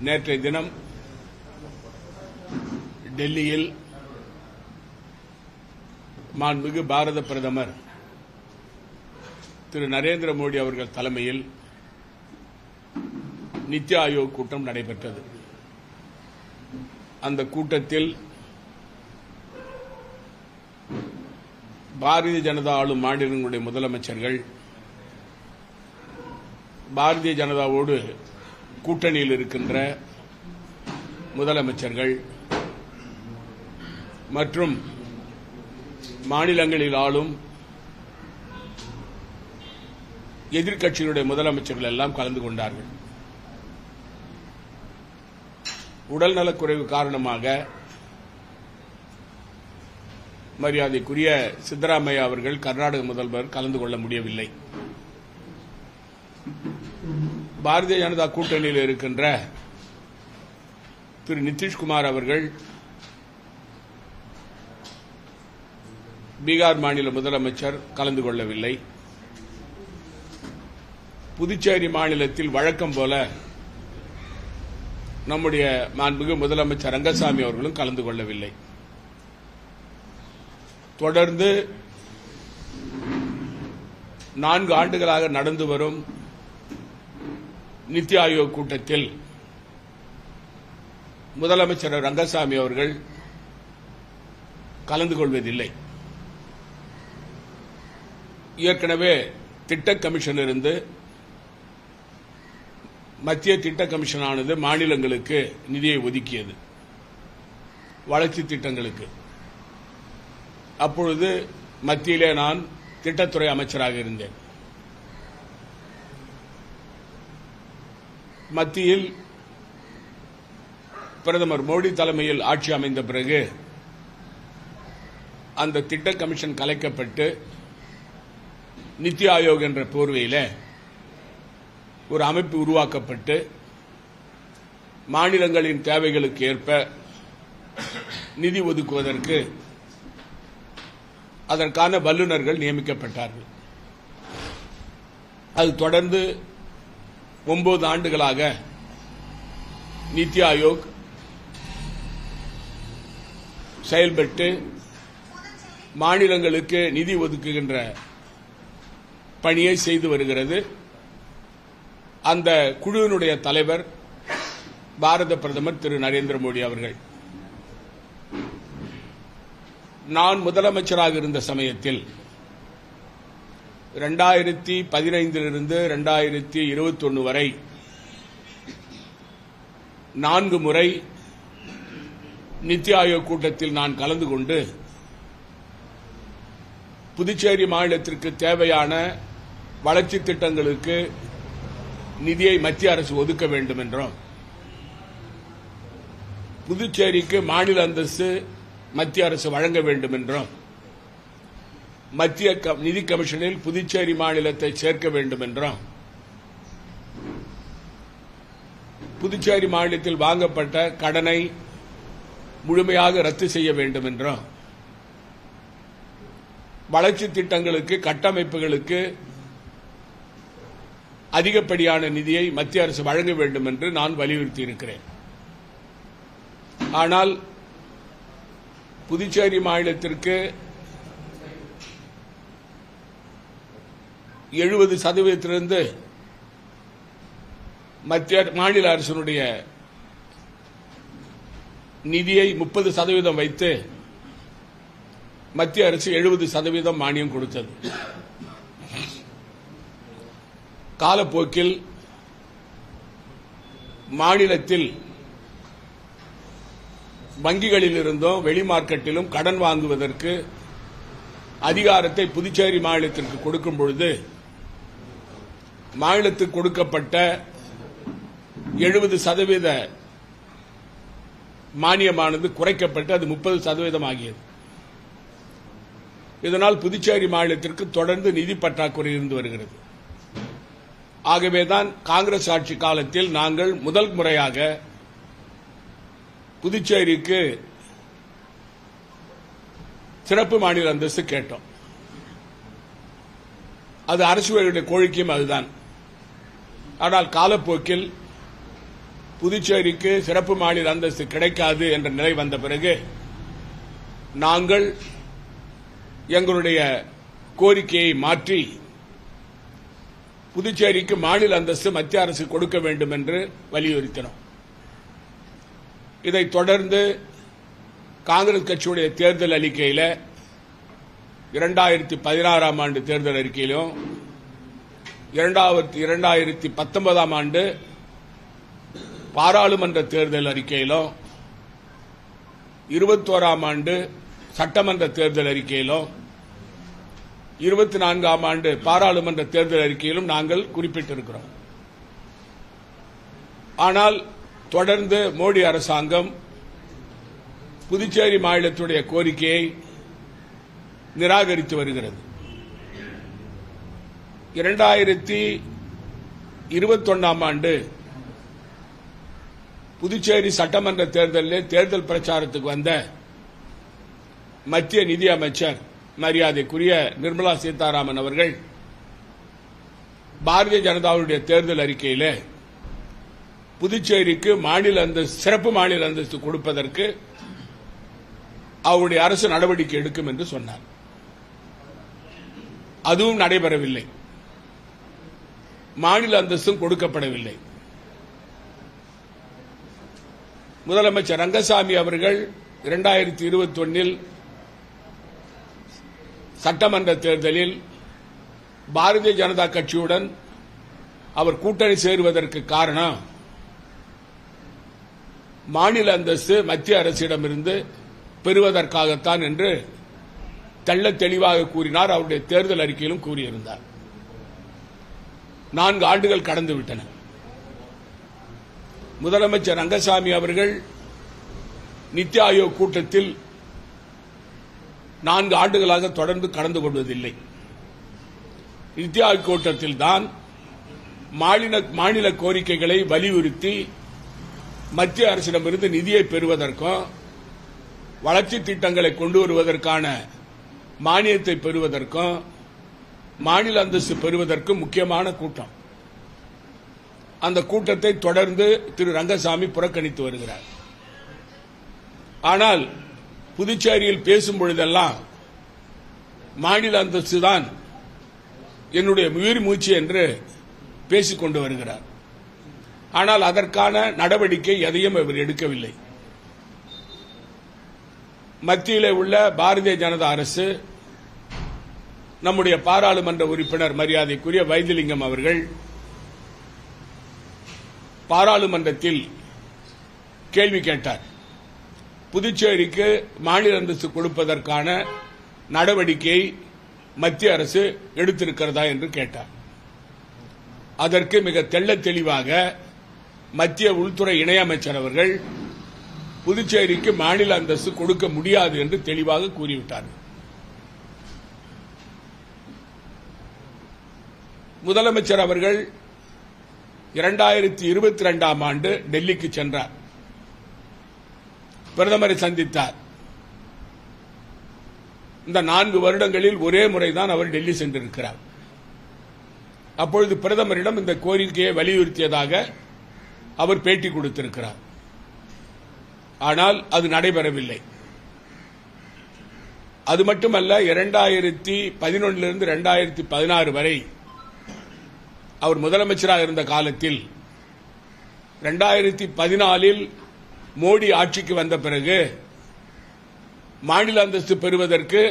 நேற்றைய தினம் டெல்லியில் மாண்புமிகு பாரத பிரதமர் திரு நரேந்திர மோடி அவர்கள் தலைமையில் நித்தி ஆயோக் கூட்டம் நடைபெற்றது. அந்த கூட்டத்தில் பாரதிய ஜனதா ஆளும் மாநிலங்களுடைய முதலமைச்சர்கள், பாரதிய ஜனதாவோடு கூட்டணியில் இருக்கின்ற முதலமைச்சர்கள் மற்றும் மாநிலங்களில் ஆளும் எதிர்க்கட்சிகளுடைய முதலமைச்சர்கள் எல்லாம் கலந்து கொண்டார்கள். உடல்நலக்குறைவு காரணமாக மரியாதைக்குரிய சித்தராமையா அவர்கள் கர்நாடக முதல்வர் கலந்து கொள்ள முடியவில்லை. பாரதிய ஜனதா கூட்டணியில் இருக்கின்ற திரு நிதிஷ்குமார் அவர்கள் பீகார் மாநில முதலமைச்சர் கலந்து கொள்ளவில்லை. புதுச்சேரி மாநிலத்தில் வழக்கம் போல நம்முடைய மாண்புமிகு முதலமைச்சர் ரங்கசாமி அவர்களும் கலந்து கொள்ளவில்லை. தொடர்ந்து 4 ஆண்டுகளாக நடந்து வரும் நித்தி ஆயோக் கூட்டத்தில் முதலமைச்சர் ரங்கசாமி அவர்கள் கலந்து கொள்வதில்லை. ஏற்கனவே திட்ட கமிஷன் இருந்து மத்திய திட்ட கமிஷனானது மாநிலங்களுக்கு நிதியை ஒதுக்கியது வளர்ச்சி திட்டங்களுக்கு. அப்பொழுது மத்தியிலே நான் திட்டத்துறை அமைச்சராக இருந்தேன். மத்தியில் பிரதமர் மோடி தலைமையில் ஆட்சி அமைந்த பிறகு அந்த திட்ட கமிஷன் கலைக்கப்பட்டு நித்தி ஆயோக் என்ற போர்வையில் ஒரு அமைப்பு உருவாக்கப்பட்டு மாநிலங்களின் தேவைகளுக்கு ஏற்ப நிதி ஒதுக்குவதற்கு அதற்கான வல்லுநர்கள் நியமிக்கப்பட்டார்கள். அது தொடர்ந்து 9 ஆண்டுகளாக நித்தி ஆயோக் செயல்பட்டு மாநிலங்களுக்கு நிதி ஒதுக்குகின்ற பணியை செய்து வருகிறது. அந்த குழுவினுடைய தலைவர் பாரத பிரதமர் திரு நரேந்திர மோடி அவர்கள். நான் முதலமைச்சராக இருந்த சமயத்தில் 2015 2021 வரை 4 முறை நித்தி ஆயோக் கூட்டத்தில் நான் கலந்து கொண்டு புதுச்சேரி மாநிலத்திற்கு தேவையான வளர்ச்சி திட்டங்களுக்கு நிதியை மத்திய அரசு ஒதுக்க வேண்டும் என்றும், புதுச்சேரிக்கு மாநில அந்தஸ்து மத்திய அரசு வழங்க வேண்டும் என்றும், மத்திய நிதி கமிஷனில் புதுச்சேரி மாநிலத்தை சேர்க்க வேண்டும் என்றும், புதுச்சேரி மாநிலத்தில் வாங்கப்பட்ட கடனை முழுமையாக ரத்து செய்ய வேண்டும் என்றும், வளர்ச்சி திட்டங்களுக்கு கட்டமைப்புகளுக்கு அதிகப்படியான நிதியை மத்திய அரசு வழங்க வேண்டும் என்று நான் வலியுறுத்தியிருக்கிறேன். ஆனால் புதுச்சேரி மாநிலத்திற்கு 70% மத்திய மாநில அரசினுடைய நிதியை 30% வைத்து மத்திய அரசு 70% மானியம் கொடுத்தது. காலப்போக்கில் மாநிலத்தில் வங்கிகளில் இருந்தும் வெளி மார்க்கெட்டிலும் கடன் வாங்குவதற்கு அதிகாரத்தை புதுச்சேரி மாநிலத்திற்கு கொடுக்கும் பொழுது மாநிலத்துக்கு கொடுக்கப்பட்ட 70% மானியமானது குறைக்கப்பட்டு அது 30% ஆகியது. இதனால் புதுச்சேரி மாநிலத்திற்கு தொடர்ந்து நிதி பற்றாக்குறை இருந்து வருகிறது. ஆகவேதான் காங்கிரஸ் ஆட்சி காலத்தில் நாங்கள் முதல் முறையாக புதுச்சேரிக்கு சிறப்பு மாநில அந்தஸ்து கேட்டோம். அது அரசுடைய கோரிக்கையும் அதுதான். ஆனால் காலப்போக்கில் புதுச்சேரிக்கு சிறப்பு மாநில அந்தஸ்து கிடைக்காது என்ற நிலை வந்த பிறகு நாங்கள் எங்களுடைய கோரிக்கையை மாற்றி புதுச்சேரிக்கு மாநில அந்தஸ்து மத்திய அரசு கொடுக்க வேண்டும் என்று வலியுறுத்தினோம். இதைத் தொடர்ந்து காங்கிரஸ் கட்சியுடைய தேர்தல் அறிக்கையில் 2016 ஆண்டு தேர்தல் அறிக்கையிலும் 2019 ஆண்டு பாராளுமன்ற தேர்தல் அறிக்கையிலும் 21 ஆண்டு சட்டமன்ற தேர்தல் அறிக்கையிலும் 24 ஆண்டு பாராளுமன்ற தேர்தல் அறிக்கையிலும் நாங்கள் குறிப்பிட்டிருக்கிறோம். ஆனால் தொடர்ந்து மோடி அரசாங்கம் புதுச்சேரி மாநிலத்துடைய கோரிக்கையை நிராகரித்து வருகிறது. 2021 ஆண்டு புதுச்சேரி சட்டமன்ற தேர்தலில் தேர்தல் பிரச்சாரத்துக்கு வந்த மத்திய நிதி அமைச்சர் மரியாதைக்குரிய நிர்மலா சீதாராமன் அவர்கள் பாரதிய ஜனதாவுடைய தேர்தல் அறிக்கையில் புதுச்சேரிக்கு சிறப்பு மாநில அந்தஸ்து கொடுப்பதற்கு அவருடைய அரசு நடவடிக்கை எடுக்கும் என்று சொன்னார். அதுவும் நடைபெறவில்லை. மாநில அந்தஸ்தும் கொடுக்கப்படவில்லை. முதலமைச்சர் ரங்கசாமி அவர்கள் 2021 சட்டமன்ற தேர்தலில் பாரதிய ஜனதா கட்சியுடன் அவர் கூட்டணி சேருவதற்கு காரணம் மாநில அந்தஸ்து மத்திய அரசிடமிருந்து பெறுவதற்காகத்தான் என்று தெள்ளத் தெளிவாக கூறினார். அவருடைய தேர்தல் அறிக்கையிலும் கூறியிருந்தார். 4 ஆண்டுகள் கடந்துவிட்டன. முதலமைச்சர் ரங்கசாமி அவர்கள் நித்தி ஆயோக் கூட்டத்தில் 4 ஆண்டுகளாக தொடர்ந்து கலந்து கொள்வதில்லை. நித்தி ஆயோக் கூட்டத்தில் தான் மாநில கோரிக்கைகளை வலியுறுத்தி மத்திய அரசிடமிருந்து நிதியை பெறுவதற்கும் வளர்ச்சி திட்டங்களை கொண்டு வருவதற்கான மானியத்தை பெறுவதற்கும் மாநில அந்தஸ்து பெறுவதற்கும் முக்கியமான கூட்டம். அந்த கூட்டத்தை தொடர்ந்து திரு ரங்கசாமி புறக்கணித்து வருகிறார். ஆனால் புதுச்சேரியில் பேசும் பொழுதெல்லாம் மாநில அந்தஸ்து தான் என்னுடைய உயிர் மூச்சு என்று பேசிக் கொண்டு வருகிறார். ஆனால் அதற்கான நடவடிக்கை எதையும் அவர் எடுக்கவில்லை. மத்தியிலே உள்ள பாரதிய ஜனதா அரசு நம்முடைய பாராளுமன்ற உறுப்பினர் மரியாதைக்குரிய வைத்திலிங்கம் அவர்கள் பாராளுமன்றத்தில் கேள்வி கேட்டார். புதுச்சேரிக்கு மாநில அந்தஸ்து கொடுப்பதற்கான நடவடிக்கையை மத்திய அரசு எடுத்திருக்கிறதா என்று கேட்டார். அதற்கு மிக தெள்ளத் தெளிவாக மத்திய உள்துறை இணையமைச்சர் அவர்கள் புதுச்சேரிக்கு மாநில அந்தஸ்து கொடுக்க முடியாது என்று தெளிவாக கூறிவிட்டார். முதலமைச்சர் அவர்கள் 2022 ஆண்டு டெல்லிக்கு சென்றார். பிரதமரை சந்தித்தார். இந்த 4 வருடங்களில் ஒரே முறைதான் அவர் டெல்லி சென்றிருக்கிறார். அப்பொழுது பிரதமரிடம் இந்த கோரிக்கையை வலியுறுத்தியதாக அவர் பேட்டி கொடுத்திருக்கிறார். ஆனால் அது நடைபெறவில்லை. அது மட்டுமல்ல, 2011 2016 வரை அவர் முதலமைச்சராக இருந்த காலத்தில் 2014 மோடி ஆட்சிக்கு வந்த பிறகு மாநில அந்தஸ்து பெறுவதற்கு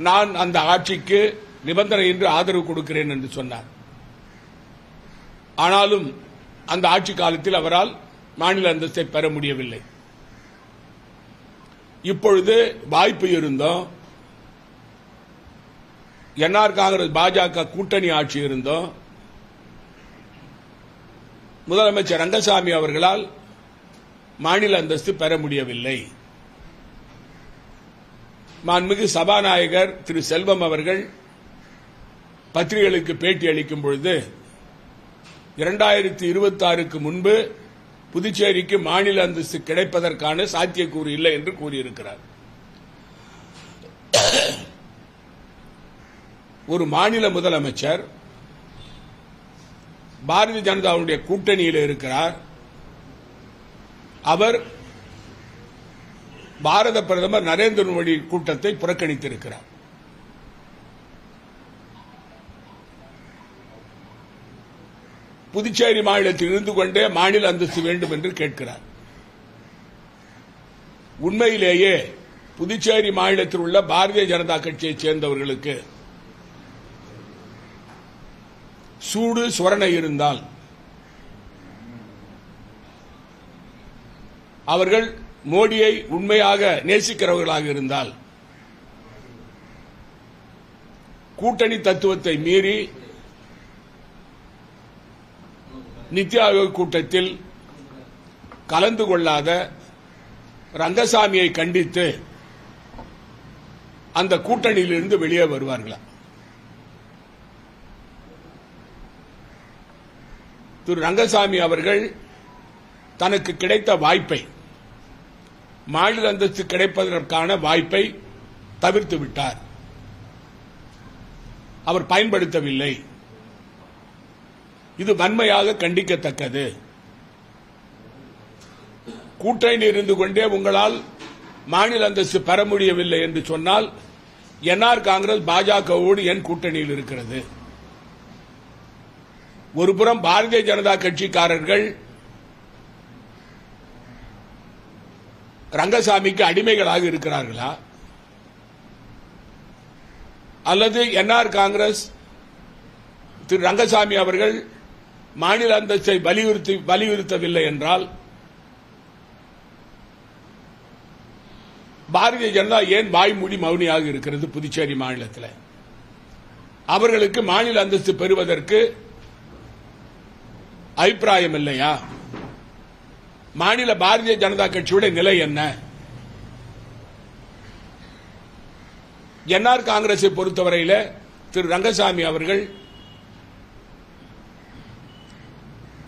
நான் அந்த ஆட்சிக்கு நிபந்தனையின்றி ஆதரவு கொடுக்கிறேன் என்று சொன்னார். ஆனாலும் அந்த ஆட்சி காலத்தில் அவரால் மாநில அந்தஸ்தை பெற முடியவில்லை. இப்பொழுது வாய்ப்பு இருந்தோம், என்ஆர் காங்கிரஸ் பாஜக கூட்டணி ஆட்சி இருந்தோம், முதலமைச்சர் ரங்கசாமி அவர்களால் மாநில அந்தஸ்து பெற முடியவில்லை. மாண்புமிகு சபாநாயகர் திரு செல்வம் அவர்கள் பத்திரிகைகளுக்கு பேட்டி அளிக்கும் பொழுது 2026க்கு முன்பு புதுச்சேரிக்கு மாநில அந்தஸ்து கிடைப்பதற்கான சாத்தியக்கூறு இல்லை என்று கூறியிருக்கிறார். ஒரு மாநில முதலமைச்சர் பாரதிய ஜனதாவுடைய கூட்டணியில் இருக்கிறார். அவர் பாரத பிரதமர் நரேந்திர மோடி கூட்டத்தை புறக்கணித்திருக்கிறார். புதுச்சேரி மாநிலத்தில் இருந்து கொண்டே மாநில அந்தஸ்து வேண்டும் என்று கேட்கிறார். உண்மையிலேயே புதுச்சேரி மாநிலத்தில் உள்ள பாரதிய ஜனதா கட்சியைச் சேர்ந்தவர்களுக்கு சூடு சுரணை இருந்தால் அவர்கள் மோடியை உண்மையாக நேசிக்கிறவர்களாக இருந்தால் கூட்டணி தத்துவத்தை மீறி நித்தி ஆயோக் கூட்டத்தில் கலந்து கொள்ளாத ரங்கசாமியை கண்டித்து அந்த கூட்டணியிலிருந்து வெளியே வருவார்களா? திரு ரங்கசாமி அவர்கள் தனக்கு கிடைத்த வாய்ப்பை, மாநில அந்தஸ்து கிடைப்பதற்கான வாய்ப்பை தவிர்த்து விட்டார். அவர் பயன்படுத்தவில்லை. இது வன்மையாக கண்டிக்கத்தக்கது. கூட்டணியில் இருந்து கொண்டே உங்களால் மாநில அந்தஸ்து பெற முடியவில்லை என்று சொன்னால் என்ஆர் காங்கிரஸ் பாஜகவோடு என் கூட்டணியில் இருக்கிறது. ஒருபுறம் பாரதிய ஜனதா கட்சிக்காரர்கள் ரங்கசாமிக்கு அடிமைகளாக இருக்கிறார்களா, அல்லது என்ஆர் காங்கிரஸ் திரு ரங்கசாமி அவர்கள் மாநில அந்தஸ்தை வலியுறுத்தவில்லை என்றால் பாரதிய ஜனதா ஏன் வாய்மூடி மௌனியாக இருக்கிறது? புதுச்சேரி மாநிலத்தில் அவர்களுக்கு மாநில அந்தஸ்து பெறுவதற்கு அபிப்பிராயம் இல்லையா? மாநில பாரதிய ஜனதா கட்சியுடைய நிலை என்ன? என்ஆர் காங்கிரஸை பொறுத்தவரையில் திரு ரங்கசாமி அவர்கள்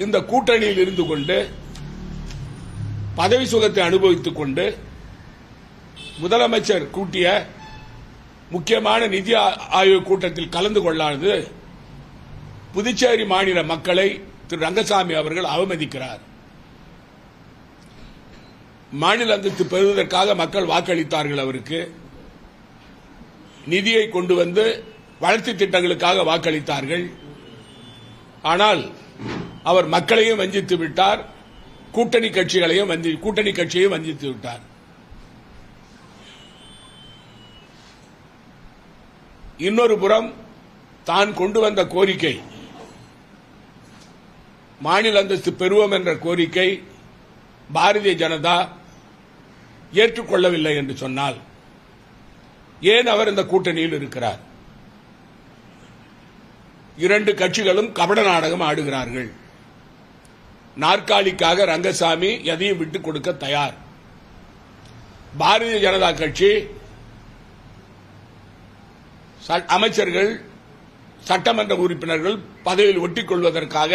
இந்த கூட்டணியில் இருந்து கொண்டு பதவி சுகத்தை அனுபவித்துக் கொண்டு முதலமைச்சர் கூட்டிய முக்கியமான நிதி ஆயோக் கூட்டத்தில் கலந்து கொள்ளாது புதுச்சேரி மாநில மக்களை திரு ரங்கசாமி அவர்கள் அவமதிக்கிறார். மாநில அந்தஸ்து பெறுவதற்காக மக்கள் வாக்களித்தார்கள். அவருக்கு நிதியை கொண்டு வந்து வளர்ச்சி திட்டங்களுக்காக வாக்களித்தார்கள். ஆனால் அவர் மக்களையும் வஞ்சித்து விட்டார், கூட்டணி கட்சியையும் வஞ்சித்து விட்டார். இன்னொரு புறம் தான் கொண்டு வந்த கோரிக்கை, மாநில அந்தஸ்து பெறுவோம் என்ற கோரிக்கை பாரதிய ஜனதா ஏற்றுக்கொள்ளவில்லை என்று சொன்னால் ஏன் அவர் இந்த கூட்டணியில் இருக்கிறார்? இரண்டு கட்சிகளும் கபட நாடகம் ஆடுகிறார்கள். நாற்காலிக்காக ரங்கசாமி எதையும் விட்டுக் கொடுக்க தயார். பாரதிய ஜனதா கட்சி அமைச்சர்கள், சட்டமன்ற உறுப்பினர்கள் பதவியில் ஒட்டிக் கொள்வதற்காக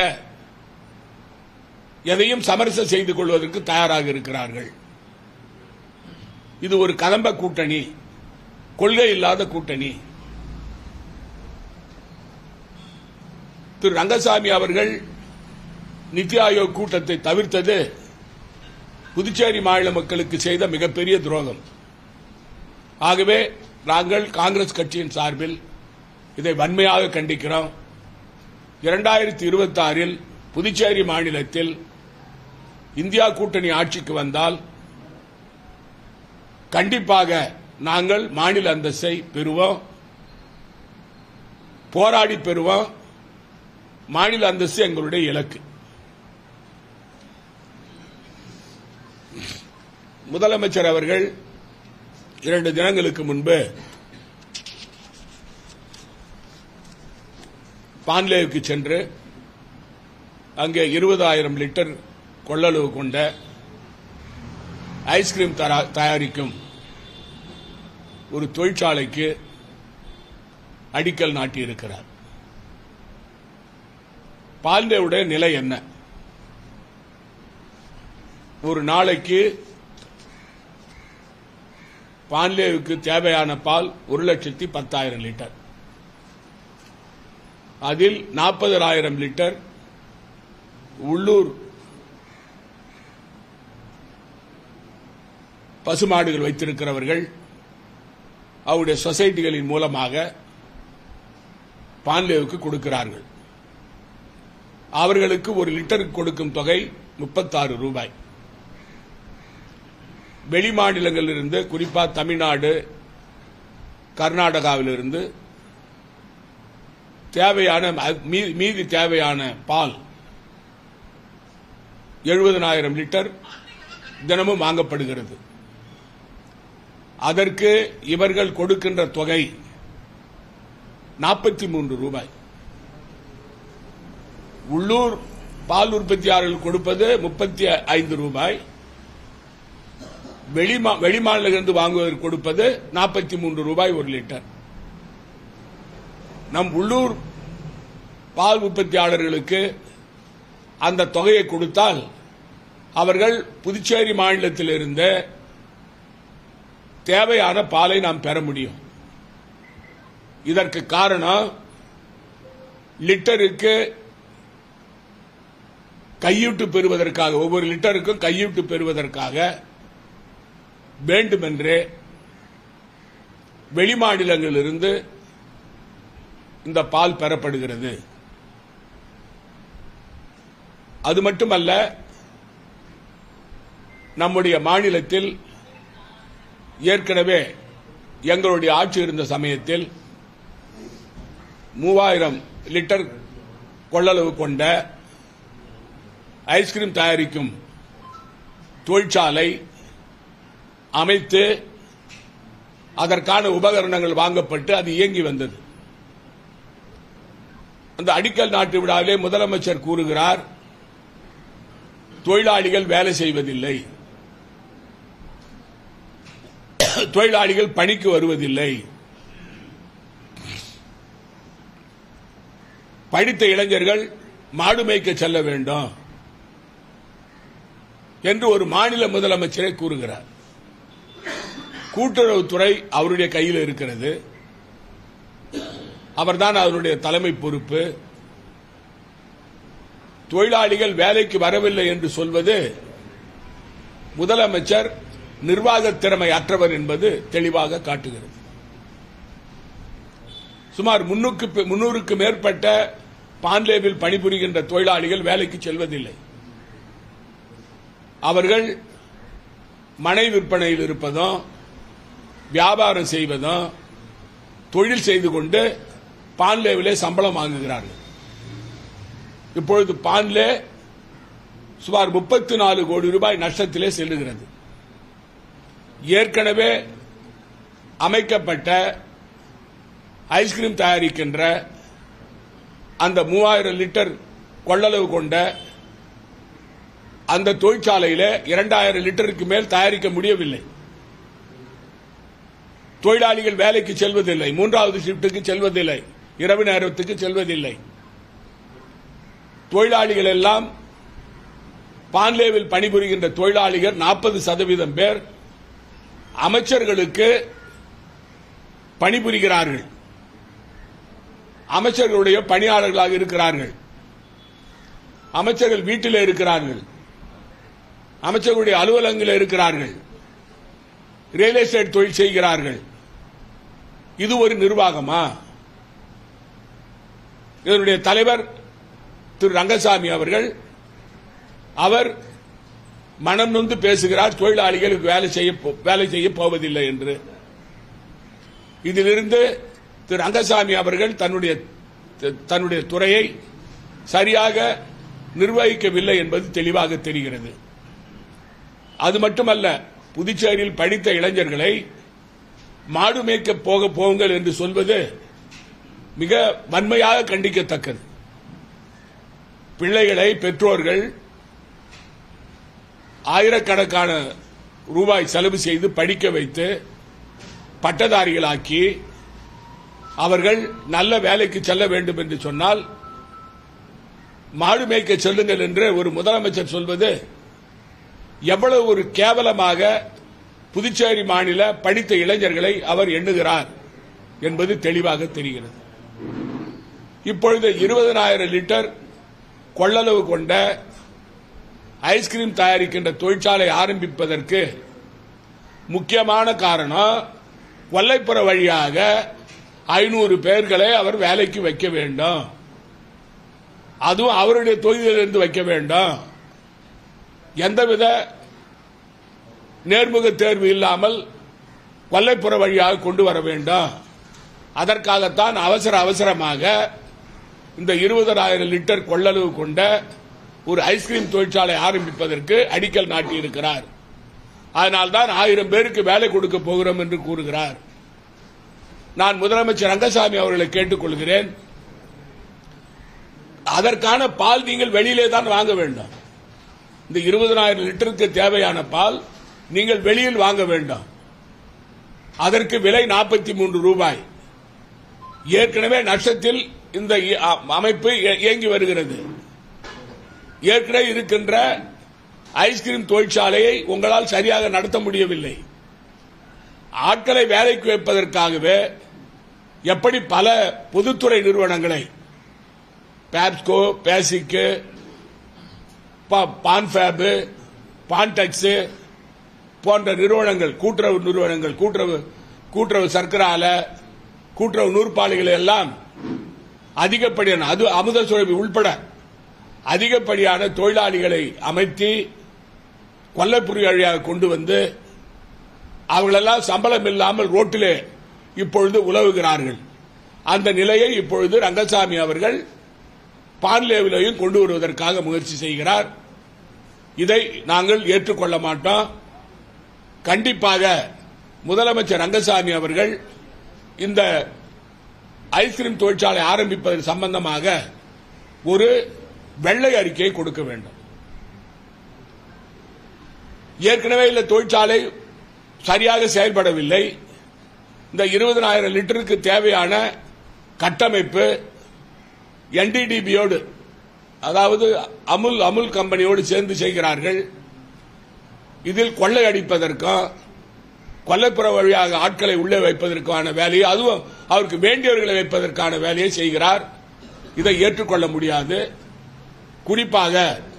எதையும் சமரசம் செய்து கொள்வதற்கு தயாராக இருக்கிறார்கள். இது ஒரு கதம்ப கூட்டணி, கொள்கை இல்லாத கூட்டணி. திரு ரங்கசாமி அவர்கள் நித்தி ஆயோக் கூட்டத்தை தவிர்த்தது புதுச்சேரி மாநில மக்களுக்கு செய்த மிகப்பெரிய துரோகம். ஆகவே நாங்கள் காங்கிரஸ் கட்சியின் சார்பில் இதை வன்மையாக கண்டிக்கிறோம். 2026 புதுச்சேரி மாநிலத்தில் இந்தியா கூட்டணி ஆட்சிக்கு வந்தால் கண்டிப்பாக நாங்கள் மாநில அந்தஸ்தை பெறுவோம், போராடி பெறுவோம். மாநில அந்தஸ்து எங்களுடைய இலக்கு. முதலமைச்சர் அவர்கள் 2 தினங்களுக்கு முன்பு பான்லேவுக்கு சென்று அங்கே 20,000 லிட்டர் கொள்ளளவு கொண்ட ஐஸ்கிரீம் தயாரிக்கும் ஒரு தொழிற்சாலைக்கு அடிக்கல் நாட்டியிருக்கிறார். பால்டேவுடைய நிலை என்ன? ஒரு நாளைக்கு பான்லேவுக்கு தேவையான பால் 1,10,000 லிட்டர். அதில் 40,000 லிட்டர் உள்ளூர் பசுமாடுகள் வைத்திருக்கிறவர்கள் அவருடைய சொசைட்டிகளின் மூலமாக பான்லேவுக்கு கொடுக்கிறார்கள். அவர்களுக்கு ஒரு லிட்டருக்கு கொடுக்கும் தொகை 36 ரூபாய். வெளி மாநிலங்களிலிருந்து, குறிப்பாக தமிழ்நாடு, கர்நாடகாவிலிருந்து தேவையான மீதி தேவையான பால் 70,000 லிட்டர் தினமும் வாங்கப்படுகிறது. அதற்கு இவர்கள் கொடுக்கின்ற தொகை 43 ரூபாய். உள்ளூர் பால் உற்பத்தியாளர்கள் கொடுப்பது 35 ரூபாய். வெளிமாநிலத்திலிருந்து வாங்குவதற்கு கொடுப்பது 43 ரூபாய் ஒரு லிட்டர். நம் உள்ளூர் பால் உற்பத்தியாளர்களுக்கு அந்த தொகையை கொடுத்தால் அவர்கள் புதுச்சேரி மாநிலத்திலிருந்து தேவையான பாலை நாம் பெற முடியும். இதற்கு காரணம் லிட்டருக்கு கையூட்டு பெறுவதற்காக, ஒவ்வொரு லிட்டருக்கும் கையூட்டு பெறுவதற்காக வேண்டுமென்றே வெளிமாநிலங்களிலிருந்து இந்த பால் பெறப்படுகிறது. அது மட்டுமல்ல, நம்முடைய மாநிலத்தில் ஏற்கனவே எங்களுடைய ஆட்சி இருந்த சமயத்தில் 3000 லிட்டர் கொள்ளளவு கொண்ட ஐஸ்கிரீம் தயாரிக்கும் தொழிற்சாலை அமைத்து அதற்கான உபகரணங்கள் வாங்கப்பட்டு அது இயங்கி வந்தது. அந்த அடிக்கல் நாட்டு விழாவிலே முதலமைச்சர் கூறுகிறார், தொழிலாளிகள் வேலை செய்வதில்லை, தொழிலாளிகள் பணிக்கு வருவதில்லை, படித்த இளைஞர்கள் மாடு மேய்க்க செல்ல வேண்டும் என்று ஒரு மாநில முதலமைச்சரை கூறுகிறார். கூட்டுறவுத்துறை அவருடைய கையில் இருக்கிறது, அவர்தான் அவருடைய தலைமை பொறுப்பு. தொழிலாளிகள் வேலைக்கு வரவில்லை என்று சொல்வது முதலமைச்சர் நிர்வாக திறமை அற்றவர் என்பது தெளிவாக காட்டுகிறது. சுமார் 300க்கு மேற்பட்ட பான்லேவில் பணிபுரிகின்ற தொழிலாளிகள் வேலைக்கு செல்வதில்லை. அவர்கள் மனை விற்பனையில் இருப்பதும், வியாபாரம் செய்வதும், தொழில் செய்து கொண்டு பான்லேவிலே சம்பளம் வாங்குகிறார்கள். இப்பொழுது பான்லே சுமார் 34 கோடி ரூபாய் நஷ்டத்திலே செல்லுகிறது. ஏற்கனவே அமைக்கப்பட்ட ஐஸ்கிரீம் தயாரிக்கின்ற அந்த 3000 லிட்டர் கொள்ளளவு கொண்ட அந்த தொழிற்சாலையில் 2000 லிட்டருக்கு மேல் தயாரிக்க முடியவில்லை. தொழிலாளிகள் வேலைக்கு செல்வதில்லை, 3வது ஷிப்டுக்கு செல்வதில்லை, இரவு நேரத்துக்கு செல்வதில்லை. தொழிலாளிகள் எல்லாம் பான்லேவில் பணிபுரிகின்ற தொழிலாளிகள் 40% பேர் அமைச்சர்களுக்கு பணிபுரிகிறார்கள், அமைச்சர்களுடைய பணியாளர்களாக இருக்கிறார்கள். அமைச்சர்கள் வீட்டிலே இருக்கிறார்கள், அமைச்சர்களுடைய அலுவலகங்களில் இருக்கிறார்கள், ரியல் எஸ்டேட் தொழில் செய்கிறார்கள். இது ஒரு நிர்வாகமா? இதனுடைய தலைவர் திரு ரங்கசாமி அவர்கள், அவர் மனம் நொந்து பேசுகிறார், தொழிலாளிகளுக்கு வேலை செய்ய போவதில்லை என்று. இதிலிருந்து திரு ரங்கசாமி அவர்கள் தன்னுடைய துறையை சரியாக நிர்வகிக்கவில்லை என்பது தெளிவாக தெரிகிறது. அது மட்டுமல்ல, புதுச்சேரியில் படித்த இளைஞர்களை மாடு மேய்க்க போகுங்கள் என்று சொல்வது மிக வன்மையாக கண்டிக்கத்தக்கது. பிள்ளைகளை பெற்றோர்கள் ஆயிரக்கணக்கான ரூபாய் செலவு செய்து படிக்க வைத்து பட்டதாரிகளாக்கி அவர்கள் நல்ல வேலைக்கு செல்ல வேண்டும் என்று சொன்னால் மாடு மேய்க்க செல்லுங்கள் என்று ஒரு முதலமைச்சர் சொல்வது எவ்வளவு ஒரு கேவலமாக புதுச்சேரி மாநில படித்த இளைஞர்களை அவர் எண்ணுகிறார் என்பது தெளிவாக தெரிகிறது. இப்பொழுது 20,000 லிட்டர் கொள்ளளவு கொண்ட ஐஸ்கிரீம் தயாரிக்கின்ற தொழிற்சாலை ஆரம்பிப்பதற்கு முக்கியமான காரணம் கொல்லைப்புற வழியாக 500 பேர்களை அவர் வேலைக்கு வைக்க வேண்டும், அதுவும் அவருடைய தொகுதியிலிருந்து வைக்க வேண்டும், எந்தவித நேர்முக தேர்வு இல்லாமல் கொல்லைப்புற வழியாக கொண்டு வர வேண்டும். அதற்காகத்தான் அவசரமாக இந்த 20,000 லிட்டர் கொள்ளளவு கொண்ட ஒரு ஐஸ்கிரீம் தொழிற்சாலை ஆரம்பிப்பதற்கு அடிக்கல் நாட்டியிருக்கிறார். அதனால்தான் 1000 பேருக்கு வேலை கொடுக்க போகிறோம் என்று கூறுகிறார். நான் முதலமைச்சர் ரங்கசாமி அவர்களை கேட்டுக்கொள்கிறேன், அதற்கான பால் நீங்கள் வெளியிலே தான் வாங்க வேண்டும். இந்த 20,000 லிட்டருக்கு தேவையான பால் நீங்கள் வெளியில் வாங்க வேண்டும். அதற்கு விலை 43 ரூபாய். ஏற்கனவே நஷ்டத்தில் இந்த அமைப்பு இயங்கி வருகிறது. ஏற்கனவே இருக்கின்ற ஐஸ்கிரீம் தொழிற்சாலையை உங்களால் சரியாக நடத்த முடியவில்லை. ஆட்களை வேலைக்கு வைப்பதற்காகவே எப்படி பல பொதுத்துறை நிறுவனங்களை பேப்ஸ்கோ, பேசிக், பான்ஃபேப், பான்டெக்ஸ் போன்ற நிறுவனங்கள், கூட்டுறவு சர்க்கரை ஆலை, கூட்டுறவு நூற்பாலைகளை எல்லாம் அதிகப்படியான அமுத சுரபி உள்பட அதிகப்படியான தொழிலாளிகளை அமைத்து கொல்லைப்புற வழியாக கொண்டு வந்து அவர்களெல்லாம் சம்பளம் இல்லாமல் ரோட்டிலே இப்பொழுது உலவுகிறார்கள். அந்த நிலையை இப்பொழுது ரங்கசாமி அவர்கள் பான்லேவிலையும் கொண்டு வருவதற்காக முயற்சி செய்கிறார். இதை நாங்கள் ஏற்றுக்கொள்ள மாட்டோம். கண்டிப்பாக முதலமைச்சர் ரங்கசாமி அவர்கள் இந்த ஐஸ்கிரீம் தொழிற்சாலை ஆரம்பிப்பது சம்பந்தமாக ஒரு வெள்ளை அறிக்கையை கொடுக்க வேண்டும். ஏற்கனவே இந்த தொழிற்சாலை சரியாக செயல்படவில்லை. இந்த 20,000 லிட்டருக்கு தேவையான கட்டமைப்பு NDDBயோடு, அதாவது அமுல் கம்பெனியோடு சேர்ந்து செய்கிறார்கள். இதில் கொள்ளை அடிப்பதற்கும் கொல்லைப்புற வழியாக ஆட்களை உள்ளே வைப்பதற்கான வேலையை, அதுவும் அவருக்கு வேண்டியவர்களை வைப்பதற்கான வேலையை செய்கிறார். இதை ஏற்றுக்கொள்ள முடியாது. குறிப்பாக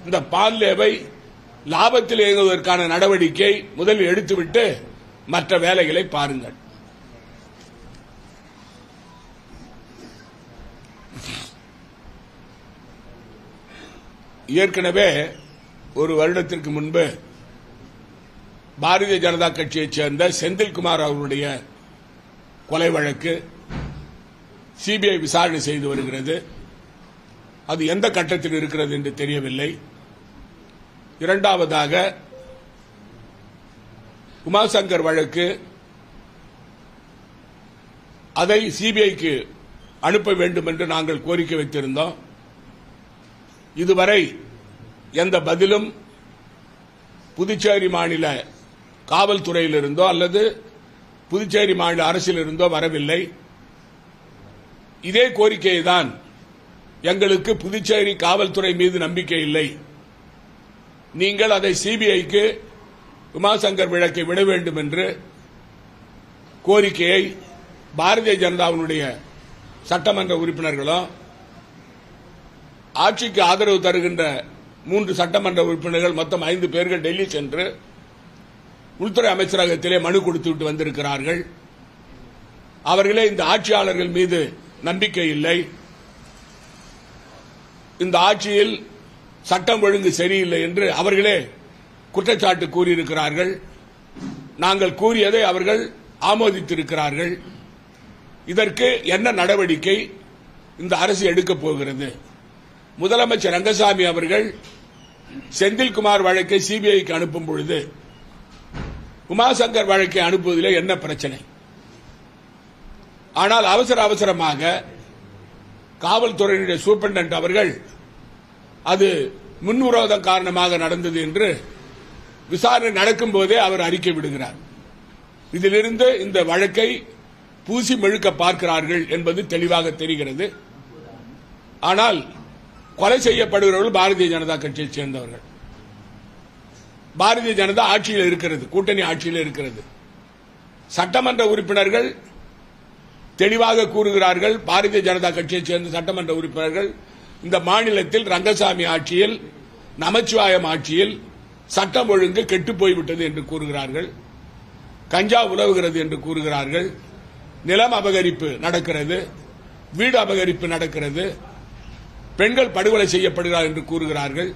இந்த பான்லேவை லாபத்தில் இயங்குவதற்கான நடவடிக்கை முதலில் எடுத்துவிட்டு மற்ற வேலைகளை பாருங்கள். ஏற்கனவே ஒரு வருடத்திற்கு முன்பு பாரதிய ஜனதா கட்சியைச் சேர்ந்த செந்தில்குமார் அவருடைய கொலை வழக்கு சிபிஐ விசாரணை செய்து வருகிறது. அது எந்த கட்டத்தில் இருக்கிறது என்று தெரியவில்லை. இரண்டாவதாக உமாசங்கர் வழக்கு, அதை சிபிஐக்கு அனுப்ப வேண்டும் என்று நாங்கள் கோரிக்கை வைத்திருந்தோம். இதுவரை எந்த பதிலும் புதுச்சேரி மாநில காவல்துறையிலிருந்தோ அல்லது புதுச்சேரி மாநில அரசிலிருந்தோ வரவில்லை. இதே கோரிக்கையை தான், எங்களுக்கு புதுச்சேரி காவல்துறை மீது நம்பிக்கை இல்லை, நீங்கள் அதை சிபிஐக்கு உமாசங்கர் வழக்கை விட வேண்டும் என்று கோரிக்கையை பாரதிய ஜனதாவினுடைய சட்டமன்ற உறுப்பினர்களும் ஆட்சிக்கு ஆதரவு தருகின்ற 3 சட்டமன்ற உறுப்பினர்கள், மொத்தம் 5 பேர்கள் டெல்லி சென்று உள்துறை அமைச்சரகத்திலே மனு கொடுத்துவிட்டு வந்திருக்கிறார்கள். அவர்களே இந்த ஆட்சியாளர்கள் மீது நம்பிக்கை இல்லை, இந்த ஆட்சியில் சட்டம் ஒழுங்கு சரியில்லை என்று அவர்களே குற்றச்சாட்டு கூறியிருக்கிறார்கள். நாங்கள் கூறியதை அவர்கள் ஆமோதித்திருக்கிறார்கள். இதற்கு என்ன நடவடிக்கை இந்த அரசு எடுக்கப் போகிறது? முதலமைச்சர் ரங்கசாமி அவர்கள் செந்தில்குமார் வழக்கை சிபிஐக்கு அனுப்பும் பொழுது உமாசங்கர் வழக்கை அனுப்புவதிலே என்ன பிரச்சனை? ஆனால் அவசரமாக காவல்துறையினுடைய சூப்பரண்டன்ட் அவர்கள் அது முன்விரோதம் காரணமாக நடந்தது என்று விசாரணை நடக்கும் போதே அவர் அறிக்கை விடுகிறார். இதிலிருந்து இந்த வழக்கை பூசி மெழுக்க பார்க்கிறார்கள் என்பது தெளிவாக தெரிகிறது. ஆனால் கொலை செய்யப்படுகிறவர்கள் பாரதிய ஜனதா கட்சியைச் சேர்ந்தவர்கள். பாரதிய ஜனதா ஆட்சியில் இருக்கிறது, கூட்டணி ஆட்சியில் இருக்கிறது. சட்டமன்ற உறுப்பினர்கள் தெளிவாக கூறுகிறார்கள், பாரதிய ஜனதா கட்சியைச் சேர்ந்த சட்டமன்ற உறுப்பினர்கள் இந்த மாநிலத்தில் ரங்கசாமி ஆட்சியில் நமச்சிவாயம் ஆட்சியில் சட்டம் ஒழுங்கு கெட்டுப் போய்விட்டது என்று கூறுகிறார்கள். கஞ்சா உலவுகிறது என்று கூறுகிறார்கள். நிலம் அபகரிப்பு நடக்கிறது, வீடு அபகரிப்பு நடக்கிறது, பெண்கள் படுகொலை செய்யப்படுகிறார் என்று கூறுகிறார்கள்.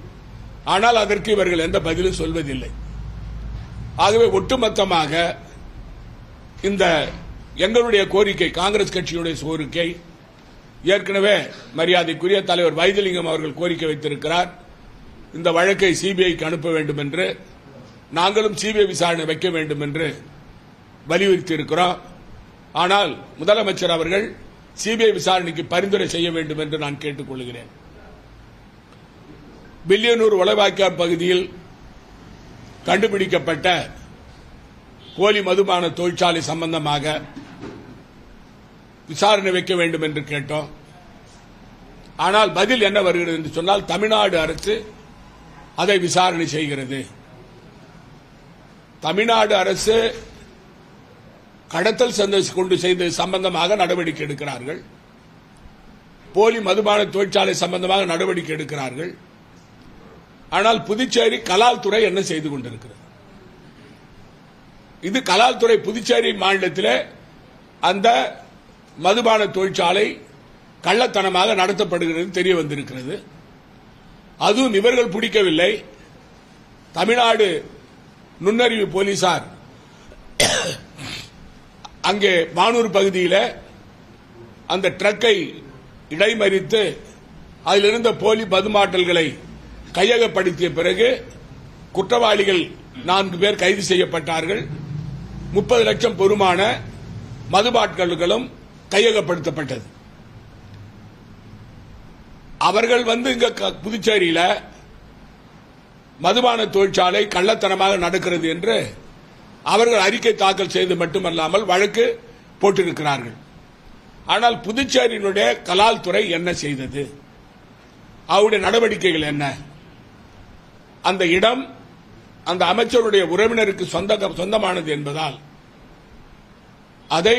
ஆனால் அதற்கு இவர்கள் எந்த பதிலும் சொல்வதில்லை. ஆகவே ஒட்டுமொத்தமாக இந்த எங்களுடைய கோரிக்கை, காங்கிரஸ் கட்சியுடைய கோரிக்கை, ஏற்கனவே மரியாதைக்குரிய தலைவர் வைத்திலிங்கம் அவர்கள் கோரிக்கை வைத்திருக்கிறார். இந்த வழக்கை சிபிஐக்கு அனுப்ப வேண்டும் என்று, நாங்களும் சிபிஐ விசாரணை வைக்க வேண்டும் என்று வலியுறுத்தி இருக்கிறோம். ஆனால் முதலமைச்சர் அவர்கள் சிபிஐ விசாரணைக்கு பரிந்துரை செய்ய வேண்டும் என்று நான் கேட்டுக் கொள்கிறேன். பில்லியனூர் உளவாய்க்கால் பகுதியில் கண்டுபிடிக்கப்பட்ட போலி மதுபான தொழிற்சாலை சம்பந்தமாக விசாரணை வைக்க வேண்டும் என்று கேட்டோம். ஆனால் பதில் என்ன வருகிறது என்று சொன்னால், தமிழ்நாடு அரசு அதை விசாரணை செய்கிறது. தமிழ்நாடு அரசு கடத்தல் கொண்டு செய்தது சம்பந்தமாக நடவடிக்கை எடுக்கிறார்கள். போலி மதுபான தொழிற்சாலை சம்பந்தமாக நடவடிக்கை எடுக்கிறார்கள். ஆனால் புதுச்சேரி கலால் துறை என்ன செய்து கொண்டிருக்கிறது? இது கலால் துறை புதுச்சேரி மாநிலத்தில் அந்த மதுபான தொழிற்சாலை கள்ளத்தனமாக நடத்தப்படுகிறது தெரிய வந்திருக்கிறது. அதுவும் இவர்கள் பிடிக்கவில்லை. தமிழ்நாடு நுண்ணறிவு போலீசார் அங்கே மானூர் பகுதியில் அந்த ட்ரக்கை இடைமறித்து அதில் இருந்த போலி மதுமாட்டல்களை கையகப்படுத்திய பிறகு குற்றவாளிகள் 4 பேர் கைது செய்யப்பட்டார்கள். 30 லட்சம் பெறுமான மதுபாட்டில்களும் கையகப்படுத்தப்பட்டது. அவர்கள் இங்க புதுச்சேரியில் மதுபான தொழிற்சாலை கள்ளத்தனமாக நடக்கிறது என்று அவர்கள் அறிக்கை தாக்கல் செய்து மட்டுமல்லாமல் வழக்கு போட்டிருக்கிறார்கள். ஆனால் புதுச்சேரியினுடைய கலால் துறை என்ன செய்தது? அவருடைய நடவடிக்கைகள் என்ன? அந்த இடம் அந்த அமைச்சருடைய உறவினருக்கு சொந்தமானது என்பதால் அதை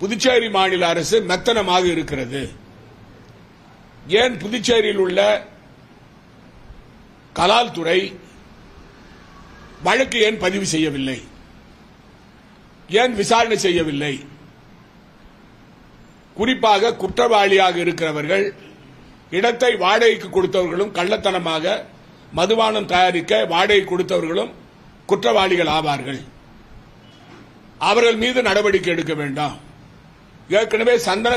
புதுச்சேரி மாநில அரசு மெத்தனமாக இருக்கிறது. ஏன் புதுச்சேரியில் உள்ள கலால் துறை வழக்கு ஏன் பதிவு செய்யவில்லை? ஏன் விசாரணை செய்யவில்லை? குறிப்பாக குற்றவாளியாக இருக்கிறவர்கள், இடத்தை வாடகைக்கு கொடுத்தவர்களும், கள்ளத்தனமாக மதுபானம் தயாரிக்க வாடகை கொடுத்தவர்களும் குற்றவாளிகள் ஆவார்கள். அவர்கள் மீது நடவடிக்கை எடுக்க வேண்டாம். ஏற்கனவே சந்தன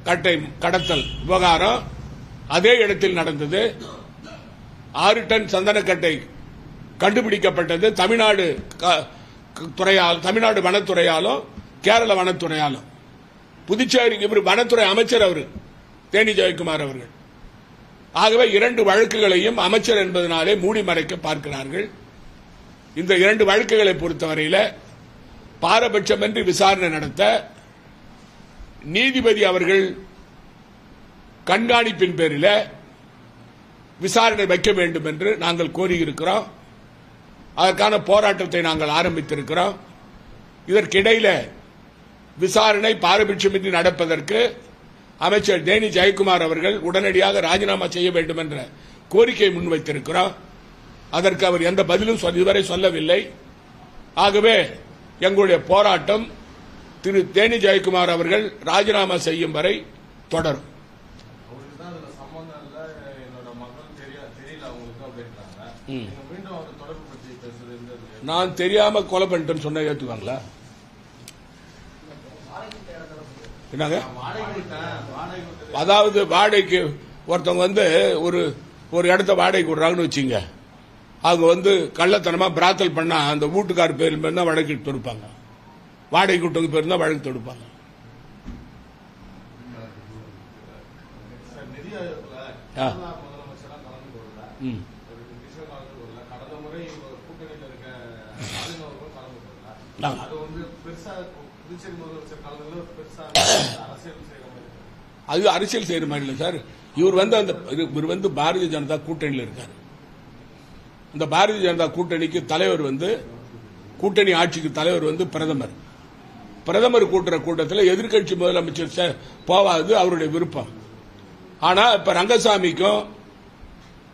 கட்டை கடத்தல் விவகாரம் அதே இடத்தில் நடந்தது. 6 டன் சந்தனக்கட்டை கண்டுபிடிக்கப்பட்டது தமிழ்நாடு வனத்துறையாலும் கேரள வனத்துறையாலும். புதுச்சேரி இவர் வனத்துறை அமைச்சர், அவர் தேனி ஜெயக்குமார் அவர்கள். ஆகவே 2 வழக்குகளையும் அமைச்சர் என்பதனாலே மூடி மறைக்க பார்க்கிறார்கள். இந்த 2 வழக்குகளை பொறுத்தவரையில் பாரபட்சமின்றி விசாரணை நடத்த நீதிபதி அவர்கள் கண்காணிப்பின் பேரில் விசாரணை வைக்க வேண்டும் என்று நாங்கள் கோரியிருக்கிறோம். அதற்கான போராட்டத்தை நாங்கள் ஆரம்பித்திருக்கிறோம். இதற்கிடையில் விசாரணை பாரபட்சமின்றி நடப்பதற்கு அமைச்சர் தேனி ஜெயக்குமார் அவர்கள் உடனடியாக ராஜினாமா செய்ய வேண்டும் என்ற கோரிக்கை முன்வைத்திருக்கிறோம். அதற்கு அவர் எந்த பதிலும் இதுவரை சொல்லவில்லை. ஆகவே எங்களுடைய போராட்டம் திரு தேனி ஜெயக்குமார் அவர்கள் ராஜினாமா செய்யும் வரை தொடரும். நான் தெரியாம கொலை பண்ணிட்டேன்னு சொன்ன ஏத்துக்காங்களா? என்னங்க? அதாவது வாடகைக்கு ஒருத்தவங்க ஒரு இடத்த வாடகைக்கு விடுறாங்கன்னு வச்சுங்க, அவங்க கள்ளத்தனமா பிராத்தல் பண்ணா அந்த வீட்டுக்கார பேர் தான் வழக்கு தொடுப்பாங்க, வாடகை கூட்டங்க பேர் தான் வழக்கு தொடுப்பாங்க. அது அரசியல் செய்யற மாதிரி இல்லை சார். இவர் பாரதிய ஜனதா கூட்டணியில் இருக்கார். இந்த பாரதிய ஜனதா கூட்டணிக்கு தலைவர் கூட்டணி ஆட்சிக்கு தலைவர் பிரதமர் கூட்டுற கூட்டத்தில் எதிர்க்கட்சி முதலமைச்சர் போவாது அவருடைய விருப்பம். ஆனா இப்ப ரங்கசாமிக்கும்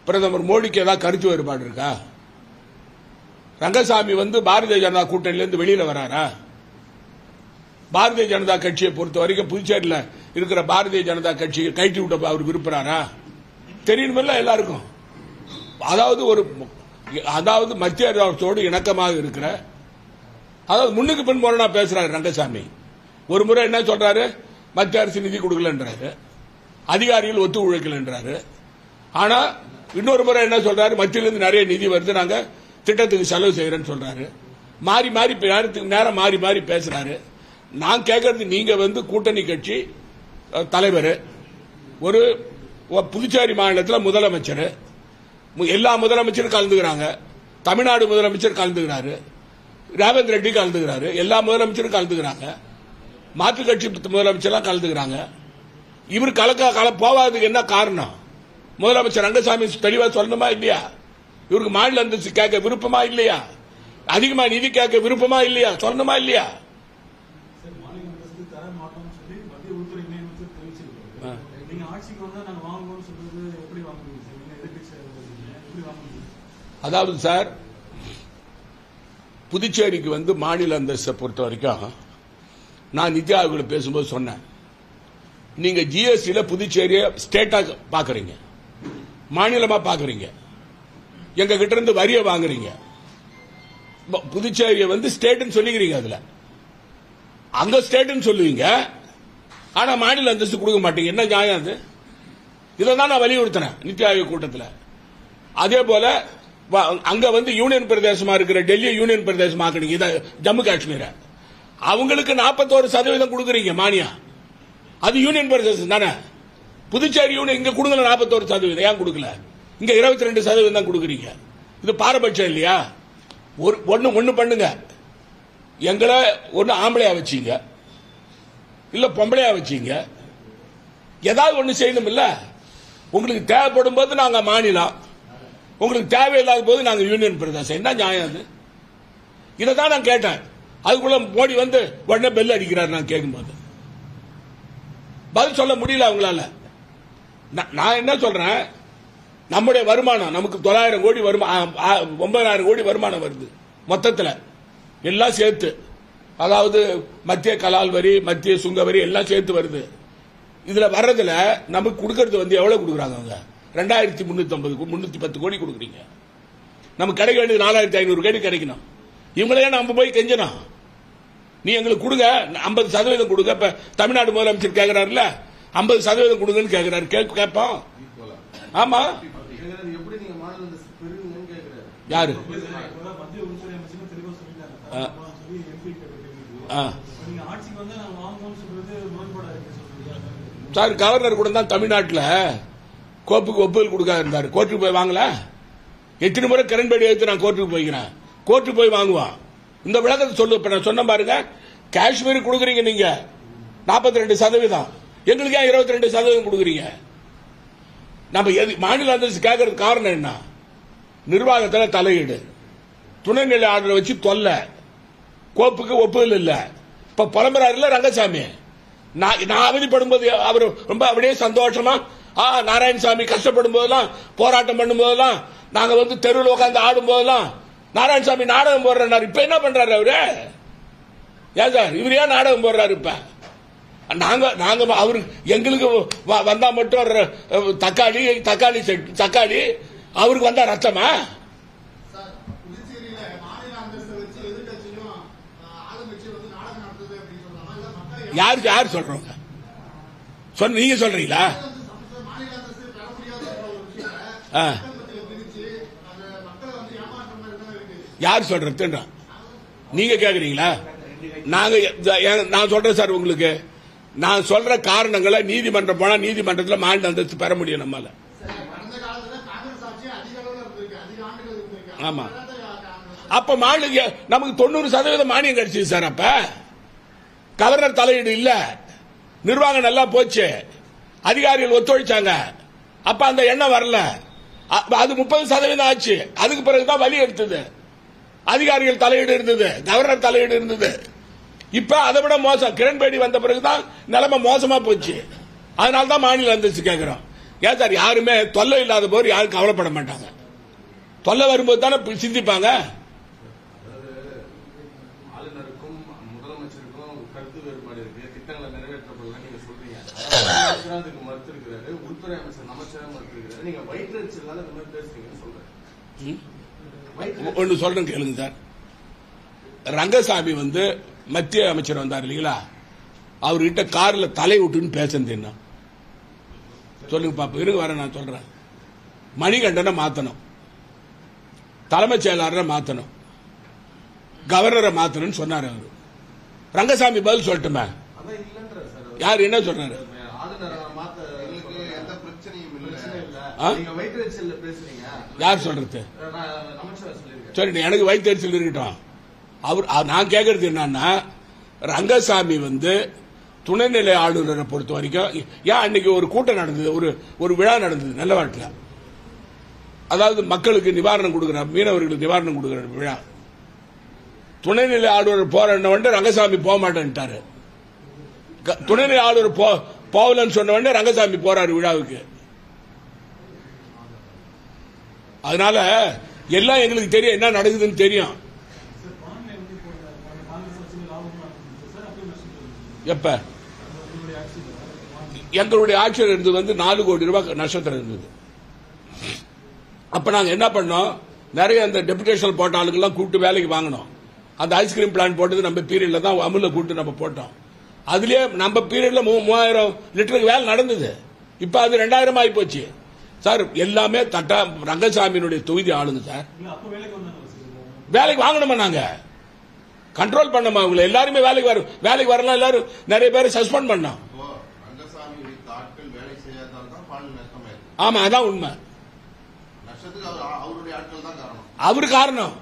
பிரதமர் மோடிக்கு ஏதாவது கருத்து வேறுபாடு இருக்கா? ரங்கசாமி பாரதிய ஜனதா கூட்டணியிலிருந்து வெளியில வராரா? பாரதிய ஜனதா கட்சியை பொறுத்த வரைக்கும் புதுச்சேரியில் இருக்கிற பாரதிய ஜனதா கட்சியை கைட்டி விட்ட அவர் விரும்புறாரா? தெரியணுமில்ல எல்லாருக்கும். அதாவது மத்திய அரசோடு இணக்கமாக இருக்கிற, அதாவது முன்னுக்கு பின் போறா பேசுறாரு ரங்கசாமி. ஒரு முறை என்ன சொல்றாரு, மத்திய அரசு நிதி கொடுக்கலன்றாரு, அதிகாரிகள் ஒத்து உழைக்கலன்றாரு. ஆனா இன்னொரு முறை என்ன சொல்றாரு, மத்தியிலிருந்து நிறைய நிதி வருது, நாங்க திட்டத்துக்கு செலவு செய்யறேன்னு சொல்றாரு. மாறி மாறி நேரம் மாறி மாறி பேசுறாரு. நான் கேட்கறது, நீங்க கூட்டணி கட்சி தலைவர், ஒரு புதுச்சேரி மாநிலத்தில் முதலமைச்சர், எல்லா முதலமைச்சரும் கலந்துக்கிறாங்க, தமிழ்நாடு முதலமைச்சர் கலந்துக்கிறாரு, ரேவந்த் ரெட்டி கலந்துக்கிறாரு, எல்லா முதலமைச்சரும் கலந்துக்கிறாங்க, மாற்றுக் கட்சி முதலமைச்சர்லாம் கலந்துக்கிறாங்க. இவர் போவாததுக்கு என்ன காரணம்? முதலமைச்சர் ரங்கசாமி தெளிவா சொல்லணுமா இல்லையா? இவருக்கு மாநில அந்தஸ்து கேட்க விருப்பமா இல்லையா? அதிகமா நிதி கேட்க விருப்பமா இல்லையா? சொல்லணுமா இல்லையா? அதாவது சார், புதுச்சேரிக்கு மாநில அந்தஸ்தை பொறுத்த வரைக்கும் நான் நிதி ஆயோக்கில் பேசும்போது சொன்னேன், நீங்க ஜிஎஸ்டியில் புதுச்சேரியை ஸ்டேட்டா பாக்குறீங்க, மாநிலமா பாக்குறீங்க, எங்க கிட்ட இருந்து வரியை வாங்குறீங்க, புதுச்சேரியை ஸ்டேட்னு சொல்லிக்கிறீங்க, அதுல அங்க ஸ்டேட்னு சொல்லுவீங்க, ஆனா மாநில அந்தஸ்து கொடுக்க மாட்டீங்க. என்ன நியாயம் அது? இதான் நான் வலியுறுத்தினேன் நிதி ஆயோக் கூட்டத்தில். அதே போல அங்க யூனியன் பிரதேசமா இருக்கிற டெல்லி யூனியன் பிரதேசமா ஆக்குறீங்க, ஜம்மு காஷ்மீர, அவங்களுக்கு 41% கொடுக்குறீங்க மானியம். அது யூனியன் பிரதேசம் தானே. புதுச்சேரி யூனியன் இங்க கொடுக்கல 41%, ஏன் கொடுக்கல? இங்க 22% தான் கொடுக்குறீங்க. இது பாரபட்சம் இல்லையா? ஒன்னு பண்ணுங்க, எங்களை ஒன்னு ஆம்பளையா வச்சீங்க, இல்ல பொம்பளையா வச்சீங்க, ஏதாவது ஒன்னு செய்யணும் இல்ல. உங்களுக்கு தேவைப்படும் போது நாங்க மாநிலம், உங்களுக்கு தேவையில்லாத போது நாங்க யூனியன் பிரதேசம். என்ன நியாயம் அது? இதான் நான் கேட்டேன். அதுக்குள்ள மோடி உடனே பெல் அடிக்கிறார். நான் கேட்கும்போது பதில் சொல்ல முடியல அவங்களால. நான் என்ன சொல்றேன், நம்முடைய வருமானம் நமக்கு 900 கோடி 9,000 கோடி வருமானம் வருது மொத்தத்தில், எல்லாம் சேர்த்து. அதாவது மத்திய கலால் வரி, மத்திய சுங்க வரி எல்லாம் சேர்த்து வருது. இதுல வர்றதுல நமக்கு கொடுக்கறது எவ்வளவு கொடுக்குறாங்க? அவங்க 2,310 கோடி கொடுக்குறீங்க. நமக்கு கிடைக்க வேண்டியது 4,500 கோடி கிடைக்கணும். இவங்களே நம்ம போய் கெஞ்சணும், நீ எங்களுக்கு கொடுங்க, 50% கொடுங்க. இப்ப தமிழ்நாடு முதலமைச்சர் கேட்கிறாருல, 50% கொடுங்கன்னு கேட்கிறாரு. கேட்போம். ஆமா, யாரு? சார், கவர்னர் கூட தான் தமிழ்நாட்டில் கோப்புக்கு ஒப்புதல் கொடுக்காது இருந்தாரு. கோர்ட்டுக்கு போய் வாங்கல. எத்தனை முறை கிரண்பேடி எடுத்து நான் கோர்ட்டுக்கு போய்க்கிறேன், கோர்ட்டுக்கு போய் வாங்குவான். இந்த விளக்கத்தை சொல்லு. நான் சொன்ன பாருங்க, காஷ்மீருக்கு கொடுக்குறீங்க நீங்க 42%, எங்களுக்கு ஏன் 22% கொடுக்குறீங்க? நம்ம மாநில அந்தஸ்து கேட்கறது காரணம் என்ன? நிர்வாகத்தில் தலையீடு, துணைநிலை ஆர்டர் வச்சு தொல்லை, கோப்புக்கு ஒப்புதல் இல்ல. இப்ப புலம்புறாருல ரங்கசாமி. நான் அவதிப்படும் போது அவர் ரொம்ப அப்படியே சந்தோஷமா, நாராயணசாமி கஷ்டப்படும் போதெல்லாம், போராட்டம் பண்ணும் போதெல்லாம், நாங்க தெருவில் உட்காந்து ஆடும் போதெல்லாம் நாராயணசாமி நாடகம் போடுறாரு. இப்ப என்ன பண்றாரு அவரு? ஏன் சார் இவர் ஏன் நாடகம் போடுறாரு? இப்ப நாங்க அவரு எங்களுக்கு வந்தா மட்டும் தக்காளி அவருக்கு வந்தா ரத்தமா? யார் சொல்றோங்க? நீங்க சொல்றீங்களா? யார் சொல்றது? நீங்க கேக்குறீங்களா? நான் சொல்றேன் சார், உங்களுக்கு நான் சொல்ற காரணங்களை நீதிமன்றம் போனா நீதிமன்றத்தில் மாநில அந்தஸ்து பெற முடியும் நம்மால. ஆமா, அப்ப மாநில நமக்கு 90% மானியம் கிடைச்சது சார். அப்ப கவர்னர் தலையீடு இல்ல, நிர்வாகம் நல்லா போச்சு, அதிகாரிகள் ஒத்துழைச்சாங்க. அப்ப அந்த எண்ணம் வரல. அது 30% ஆச்சு. அதுக்கு பிறகுதான் வலி எடுத்தது. அதிகாரிகள் தலையீடு இருந்தது, கவர்னர் தலையீடு இருந்தது. இப்ப அதை விட மோசம், கிரண்பேடி வந்த பிறகுதான் நிலைமை மோசமா போச்சு. அதனால்தான் மாநில அந்தஸ்து கேட்கிறோம். ஏன் சார் யாருமே தொல்லை இல்லாத போது யாரும் கவலைப்பட மாட்டாங்க. தொல்லை வரும்போது தானே சிந்திப்பாங்க. ஆளுநருக்கும் முதலமைச்சருக்கும் கருத்து வேறுபாடு இருக்கு. திட்டங்களை நிறைவேற்றப்படலாம் நீங்க சொல்றீங்க. மறுத்திருக்கிறாரு. உள்துறை அமைச்சர் நமச்சிவாயம் மறுத்திருக்கிறாரு. நீங்க வயிற்றுச்சலால இந்த மாதிரி பேசுறீங்கன்னு சொல்றேன். ஒன்னு சொல்றேன் கேளுங்க சார். ரங்கசாமி மத்திய அமைச்சர் வந்தார் இல்லீங்களா, அவர்கிட்ட கார்ல தலை விட்டுன்னு பேசுறது என்ன சொல்லுங்க பாப்பா. இருங்க வர நான் சொல்றேன். மணிகண்டனை மாத்தணும், தலைமைச் செயலாளரை மாத்தணும், கவர்னரை மாத்தணும் சொன்னார் அவரு. ரங்கசாமி பதில் சொல்லட்டுமே. யார் என்ன சொல்றாரு? யார் சொல்றது? சரி, எனக்கு வயிற்றுச்சல் இருக்கட்டும். நான் கேட்கறது என்னன்னா, ரங்கசாமி துணைநிலை ஆளுநரை பொறுத்த வரைக்கும் ஏன் அன்னைக்கு ஒரு கூட்டம் நடந்தது, ஒரு விழா நடந்தது நல்லவாட்டில். அதாவது மக்களுக்கு நிவாரணம் கொடுக்கிற, மீனவர்களுக்கு நிவாரணம் கொடுக்கிற விழா. துணைநிலை ஆளுநர் போற ரங்கசாமி போக மாட்டேன்ட்டாரு. துணைநிலை ஆளுநர் போகலன்னு சொன்ன உடனே ரங்கசாமி போறாரு விழாவுக்கு. அதனால எல்லாம் எங்களுக்கு தெரியும், என்ன நடக்குதுன்னு தெரியும். எப்ப எங்களுடைய ஆட்சியர் இருந்தது 4 கோடி ரூபாய் நஷ்டத்தில் இருந்தது. அப்ப நாங்க என்ன பண்ணோம், நிறைய அந்த டெபுடேஷன் போட்ட ஆளுங்கெல்லாம் கூப்பிட்டு வேலைக்கு வாங்கினோம். அந்த ஐஸ்கிரீம் பிளான் போட்டது நம்ம பீரியட்ல தான், அமுல கூப்பிட்டு நம்ம போட்டோம். அதுலயே நம்ம பீரியட்ல 3000 லிட்டருக்கு வேலை நடந்தது. இப்ப அது 2000 ஆகி போச்சு சார். எல்லாமே ரங்கசாமியினுடைய தொகுதி ஆளுங்க சார். வேலைக்கு வாங்கணுமா, நாங்க கண்ட்ரோல் பண்ணமா, அவங்களை எல்லாருமே வேலைக்கு வரலாம். எல்லாரும் நிறைய பேரை சஸ்பெண்ட் பண்ணோம். ஆமா, அதான் உண்மை. அவரு காரணம்,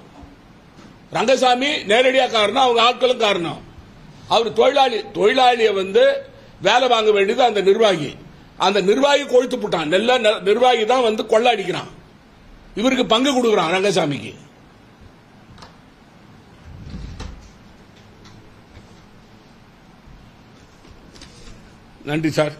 ரங்கசாமி நேரடியா காரணம், அவங்க ஆட்களும் காரணம். அவர் தொழிலாளியை வேலை வாங்க வேண்டியது அந்த நிர்வாகி. அந்த நிர்வாகி கொழுத்து போட்டான். நல்ல நிர்வாகி தான் கொள்ள அடிக்கிறான். இவருக்கு பங்கு கொடுக்கிறான் ரங்கசாமிக்கு. நன்றி சார்.